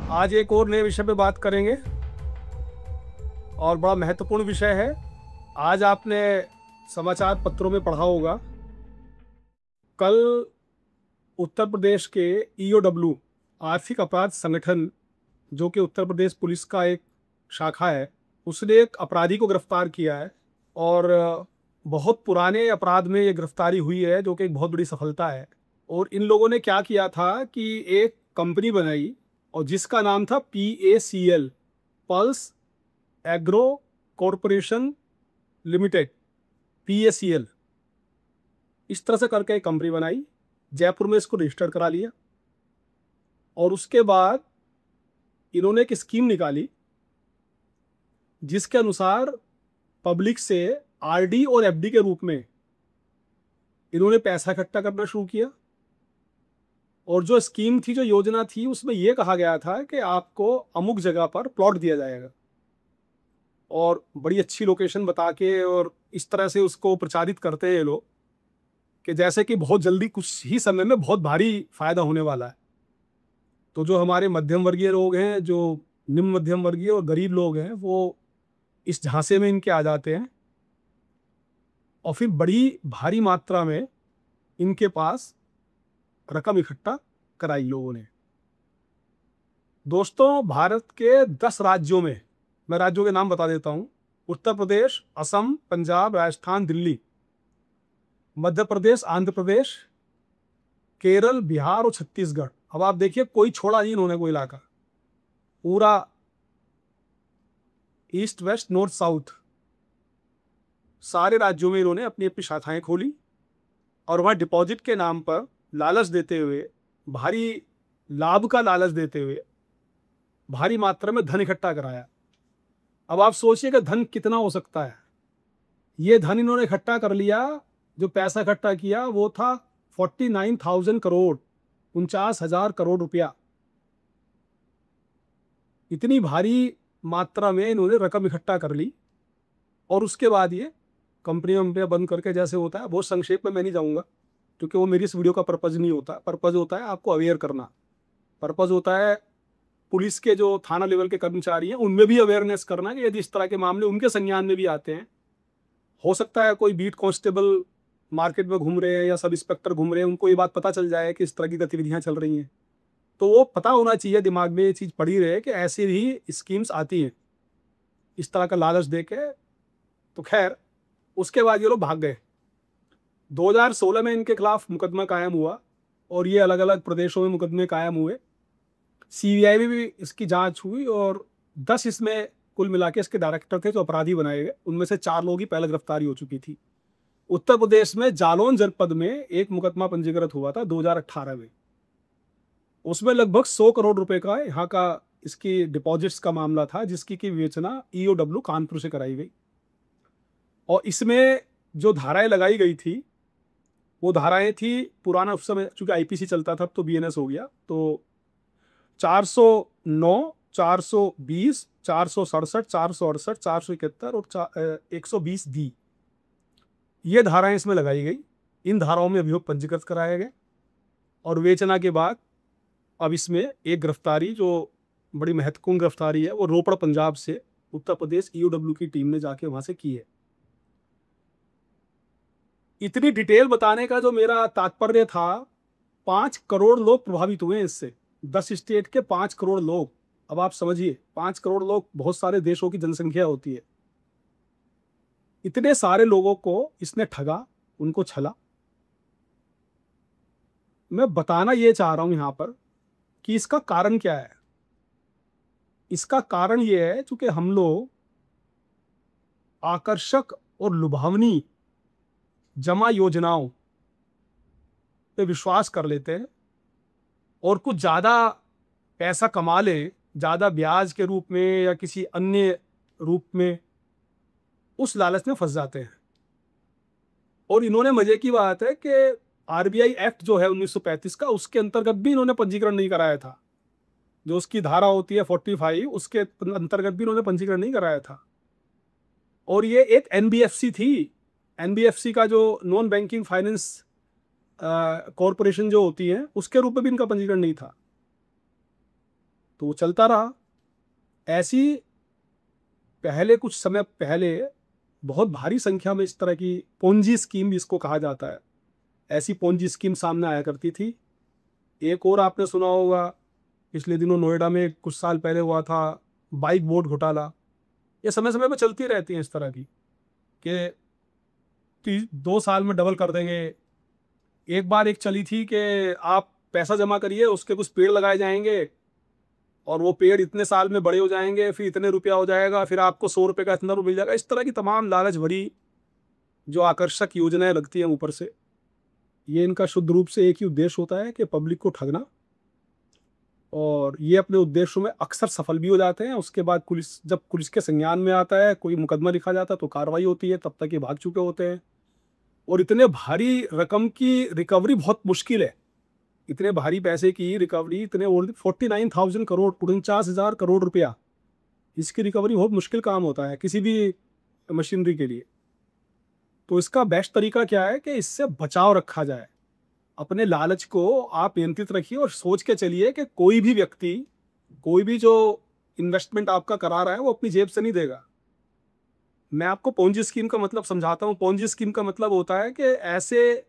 आज एक और नए विषय पे बात करेंगे और बड़ा महत्वपूर्ण विषय है। आज आपने समाचार पत्रों में पढ़ा होगा, कल उत्तर प्रदेश के ईओडब्ल्यू आर्थिक अपराध संगठन, जो कि उत्तर प्रदेश पुलिस का एक शाखा है, उसने एक अपराधी को गिरफ्तार किया है। और बहुत पुराने अपराध में ये गिरफ्तारी हुई है, जो कि एक बहुत बड़ी सफलता है। और इन लोगों ने क्या किया था कि एक कंपनी बनाई और जिसका नाम था PACL, pulse agro corporation limited, PACL। इस तरह से करके एक कंपनी बनाई, जयपुर में इसको रजिस्टर्ड करा लिया। और उसके बाद इन्होंने एक स्कीम निकाली जिसके अनुसार पब्लिक से RD और FD के रूप में इन्होंने पैसा इकट्ठा करना शुरू किया। और जो स्कीम थी, जो योजना थी, उसमें यह कहा गया था कि आपको अमुक जगह पर प्लॉट दिया जाएगा और बड़ी अच्छी लोकेशन बता के, और इस तरह से उसको प्रचारित करते हैं ये लोग कि जैसे कि बहुत जल्दी, कुछ ही समय में बहुत भारी फायदा होने वाला है। तो जो हमारे मध्यम वर्गीय लोग हैं, जो निम्न मध्यम वर्गीय और गरीब लोग हैं, वो इस झांसे में इनके आ जाते हैं और फिर बड़ी भारी मात्रा में इनके पास रकम इकट्ठा कराई लोगों ने। दोस्तों, भारत के 10 राज्यों में, मैं राज्यों के नाम बता देता हूं: उत्तर प्रदेश, असम, पंजाब, राजस्थान, दिल्ली, मध्य प्रदेश, आंध्र प्रदेश, केरल, बिहार और छत्तीसगढ़। अब आप देखिए, कोई छोड़ा नहीं इन्होंने, कोई इलाका, पूरा ईस्ट वेस्ट नॉर्थ साउथ, सारे राज्यों में इन्होंने अपनी अपनी शाखाएं खोली और वहां डिपॉजिट के नाम पर लालच देते हुए, भारी लाभ का लालच देते हुए, भारी मात्रा में धन इकट्ठा कराया। अब आप सोचिए कि धन कितना हो सकता है। ये धन इन्होंने इकट्ठा कर लिया, जो पैसा इकट्ठा किया वो था 49,000 करोड़, 49,000 करोड़ रुपया। इतनी भारी मात्रा में इन्होंने रकम इकट्ठा कर ली। और उसके बाद ये कंपनियां बंद करके, जैसे होता है, बहुत संक्षेप में मैं नहीं जाऊंगा क्योंकि वो मेरी इस वीडियो का पर्पज़ नहीं होता। पर्पज़ होता है आपको अवेयर करना। पर्पज़ होता है पुलिस के जो थाना लेवल के कर्मचारी हैं, उनमें भी अवेयरनेस करना कि यदि इस तरह के मामले उनके संज्ञान में भी आते हैं, हो सकता है कोई बीट कांस्टेबल मार्केट में घूम रहे हैं या सब इंस्पेक्टर घूम रहे हैं, उनको ये बात पता चल जाए कि इस तरह की गतिविधियां चल रही हैं, तो वो पता होना चाहिए, दिमाग में ये चीज़ पड़ी रहे कि ऐसी भी स्कीम्स आती हैं इस तरह का लालच दे के। तो खैर, उसके बाद ये लोग भाग गए। 2016 में इनके खिलाफ मुकदमा कायम हुआ और ये अलग अलग प्रदेशों में मुकदमे कायम हुए। CBI में भी इसकी जांच हुई और 10 इसमें कुल मिला के इसके डायरेक्टर थे जो अपराधी बनाए गए। उनमें से 4 लोग ही पहले गिरफ्तारी हो चुकी थी। उत्तर प्रदेश में जालौन जनपद में एक मुकदमा पंजीकृत हुआ था 2018 में। उसमें लगभग 100 करोड़ रुपए का यहाँ का इसकी डिपॉजिट्स का मामला था, जिसकी की विवेचना ईओडब्ल्यू कानपुर से कराई गई। और इसमें जो धाराएं लगाई गई थी, वो धाराएं थी पुराना, उस समय चूंकि IPC चलता था, अब तो BNS हो गया, तो 409, 420, 467, 468, 471 और 120D, ये धाराएं इसमें लगाई गई। इन धाराओं में अभियोग पंजीकृत कराए गए और विवेचना के बाद अब इसमें एक गिरफ्तारी, जो बड़ी महत्वपूर्ण गिरफ्तारी है, वो रोपड़ पंजाब से उत्तर प्रदेश ईओडब्ल्यू की टीम ने जाके वहां से की है। इतनी डिटेल बताने का जो मेरा तात्पर्य था, 5 करोड़ लोग प्रभावित हुए इससे, 10 स्टेट के 5 करोड़ लोग। अब आप समझिए, 5 करोड़ लोग बहुत सारे देशों की जनसंख्या होती है। इतने सारे लोगों को इसने ठगा, उनको छला। मैं बताना ये चाह रहा हूं यहां पर कि इसका कारण क्या है। इसका कारण ये है, चूंकि हम लोग आकर्षक और लुभावनी जमा योजनाओं पे विश्वास कर लेते हैं और कुछ ज़्यादा पैसा कमा लें, ज़्यादा ब्याज के रूप में या किसी अन्य रूप में, उस लालच में फंस जाते हैं। और इन्होंने, मजे की बात है कि RBI एक्ट जो है 1935 का, उसके अंतर्गत भी इन्होंने पंजीकरण नहीं कराया था। जो उसकी धारा होती है 45, उसके अंतर्गत भी इन्होंने पंजीकरण नहीं कराया था। और ये एक NBFC थी। NBFC का जो नॉन बैंकिंग फाइनेंस कॉरपोरेशन जो होती है, उसके रूप में भी इनका पंजीकरण नहीं था। तो वो चलता रहा। ऐसी पहले कुछ समय पहले बहुत भारी संख्या में इस तरह की पोंजी स्कीम जिसको कहा जाता है, ऐसी पोंजी स्कीम सामने आया करती थी। एक और आपने सुना होगा, पिछले दिनों नोएडा में कुछ साल पहले हुआ था बाइक बोर्ड घोटाला। ये समय समय पर चलती रहती हैं इस तरह की कि 2 साल में डबल कर देंगे। एक बार एक चली थी कि आप पैसा जमा करिए, उसके कुछ पेड़ लगाए जाएंगे और वो पेड़ इतने साल में बड़े हो जाएंगे, फिर इतने रुपया हो जाएगा, फिर आपको 100 रुपये का इतना रुपया मिल जाएगा। इस तरह की तमाम लालच भरी जो आकर्षक योजनाएं लगती हैं ऊपर से, ये इनका शुद्ध रूप से एक ही उद्देश्य होता है कि पब्लिक को ठगना। और ये अपने उद्देश्यों में अक्सर सफल भी हो जाते हैं। उसके बाद जब पुलिस के संज्ञान में आता है, कोई मुकदमा लिखा जाता है तो कार्रवाई होती है, तब तक ये भाग चुके होते हैं। और इतने भारी रकम की रिकवरी बहुत मुश्किल है। इतने भारी पैसे की रिकवरी, इतने 49,000 करोड़, 49,000 करोड़ रुपया, इसकी रिकवरी बहुत मुश्किल काम होता है किसी भी मशीनरी के लिए। तो इसका बेस्ट तरीका क्या है कि इससे बचाव रखा जाए। अपने लालच को आप नियंत्रित रखिए और सोच के चलिए कि कोई भी व्यक्ति, कोई भी जो इन्वेस्टमेंट आपका करा रहा है वो अपनी जेब से नहीं देगा। मैं आपको पोंजी स्कीम का मतलब समझाता हूँ। पोंजी स्कीम का मतलब होता है कि ऐसे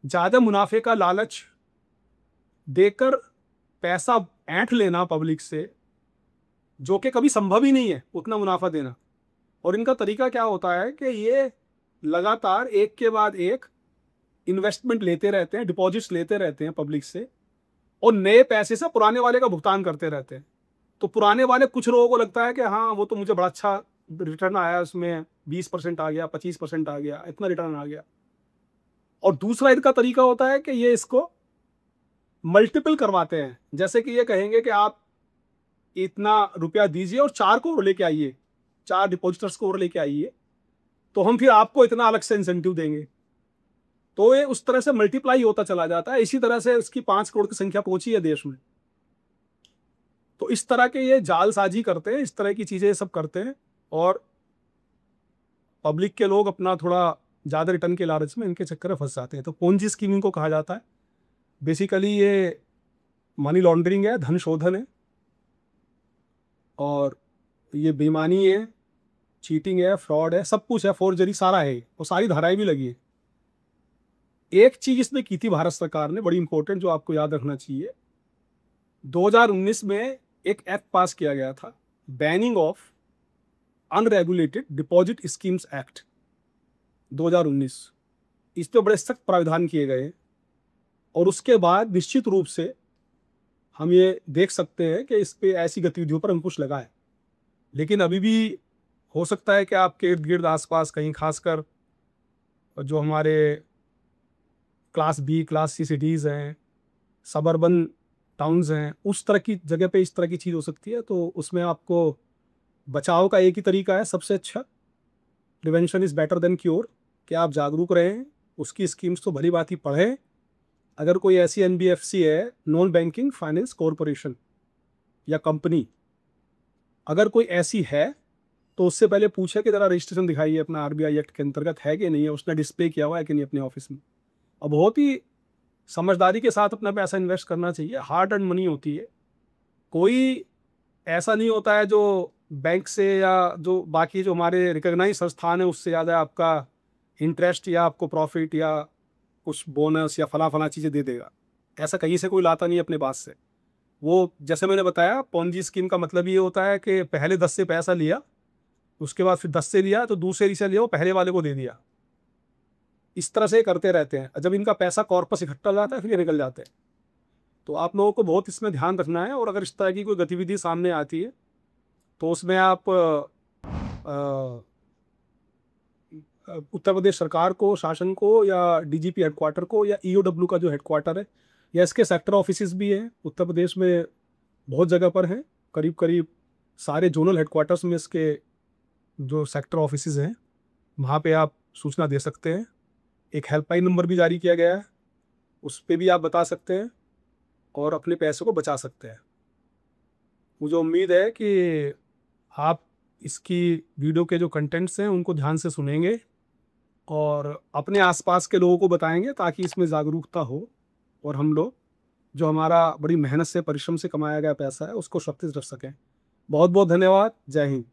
ज़्यादा मुनाफे का लालच देकर पैसा ऐंठ लेना पब्लिक से, जो कि कभी संभव ही नहीं है उतना मुनाफा देना। और इनका तरीका क्या होता है कि ये लगातार एक के बाद एक इन्वेस्टमेंट लेते रहते हैं, डिपॉजिट्स लेते रहते हैं पब्लिक से, और नए पैसे से पुराने वाले का भुगतान करते रहते हैं। तो पुराने वाले, कुछ लोगों को लगता है कि हाँ वो तो मुझे बड़ा अच्छा रिटर्न आया, उसमें 20% आ गया, 25% आ गया, इतना रिटर्न आ गया। और दूसरा इनका तरीका होता है कि ये इसको मल्टीपल करवाते हैं। जैसे कि ये कहेंगे कि आप इतना रुपया दीजिए और 4 को और लेके आइए, 4 डिपॉजिटर्स को और लेके आइए, तो हम फिर आपको इतना अलग से इंसेंटिव देंगे। तो ये उस तरह से मल्टीप्लाई होता चला जाता है। इसी तरह से इसकी 5 करोड़ की संख्या पहुंची है देश में। तो इस तरह के ये जालसाजी करते हैं, इस तरह की चीजें सब करते हैं, और पब्लिक के लोग अपना थोड़ा ज़्यादा रिटर्न के लालच में इनके चक्कर में फंस जाते हैं। तो पोंजी स्कीमिंग को कहा जाता है। बेसिकली ये मनी लॉन्ड्रिंग है, धन शोधन है, और ये बेईमानी है, चीटिंग है, फ्रॉड है, सब कुछ है, फोर्जरी सारा है, और सारी धाराएं भी लगी है। एक चीज इसमें की थी भारत सरकार ने, बड़ी इंपॉर्टेंट, जो आपको याद रखना चाहिए। 2019 में एक एक्ट पास किया गया था, banning of unregulated deposit schemes act 2019। इस पे बड़े सख्त प्रावधान किए गए, और उसके बाद निश्चित रूप से हम ये देख सकते हैं कि इस पे ऐसी गतिविधियों पर अंकुश लगा है। लेकिन अभी भी हो सकता है कि आपके इर्द गिर्द आसपास कहीं, खासकर जो हमारे class B, class C cities हैं, सबर्बन टाउन्स हैं, उस तरह की जगह पे इस तरह की चीज़ हो सकती है। तो उसमें आपको बचाव का एक ही तरीका है सबसे अच्छा, prevention is better than cure, कि आप जागरूक रहें, उसकी स्कीम्स तो भली बात ही पढ़ें। अगर कोई ऐसी NBFC है, नॉन बैंकिंग फाइनेंस कॉरपोरेशन या कंपनी, अगर कोई ऐसी है तो उससे पहले पूछे कि ज़रा रजिस्ट्रेशन दिखाइए अपना RBI एक्ट के अंतर्गत है कि नहीं है, उसने डिस्प्ले किया हुआ है कि नहीं अपने ऑफिस में। और बहुत ही समझदारी के साथ अपना पैसा इन्वेस्ट करना चाहिए। हार्ड अर्न मनी होती है, कोई ऐसा नहीं होता है जो बैंक से या जो बाकी जो हमारे रिकॉग्नाइज संस्थान है उससे ज़्यादा आपका इंटरेस्ट या आपको प्रॉफिट या कुछ बोनस या फला चीज़ें दे देगा। ऐसा कहीं से कोई लाता नहीं अपने पास से। वो जैसे मैंने बताया, पोंजी स्कीम का मतलब ये होता है कि पहले 10 से पैसा लिया, उसके बाद फिर 10 से लिया तो दूसरे से लिया, वो पहले वाले को दे दिया। इस तरह से करते रहते हैं। जब इनका पैसा कॉर्पस इकट्ठा हो जाता है फिर ये निकल जाते हैं। तो आप लोगों को बहुत इसमें ध्यान रखना है। और अगर इस तरह की कोई गतिविधि सामने आती है तो उसमें आप उत्तर प्रदेश सरकार को, शासन को, या DGP हेडक्वार्टर को, या EOW का जो हेडक्वार्टर है, या इसके सेक्टर ऑफिस भी हैं उत्तर प्रदेश में, बहुत जगह पर हैं, करीब करीब सारे जोनल हेडक्वार्टर्स में इसके जो सेक्टर ऑफिस हैं, वहाँ पे आप सूचना दे सकते हैं। एक हेल्पलाइन नंबर भी जारी किया गया है, उस पर भी आप बता सकते हैं और अपने पैसे को बचा सकते हैं। मुझे उम्मीद है कि आप इसकी वीडियो के जो कंटेंट्स हैं उनको ध्यान से सुनेंगे और अपने आसपास के लोगों को बताएंगे, ताकि इसमें जागरूकता हो और हम लोग जो हमारा बड़ी मेहनत से परिश्रम से कमाया गया पैसा है उसको सुरक्षित रख सकें। बहुत बहुत धन्यवाद। जय हिंद।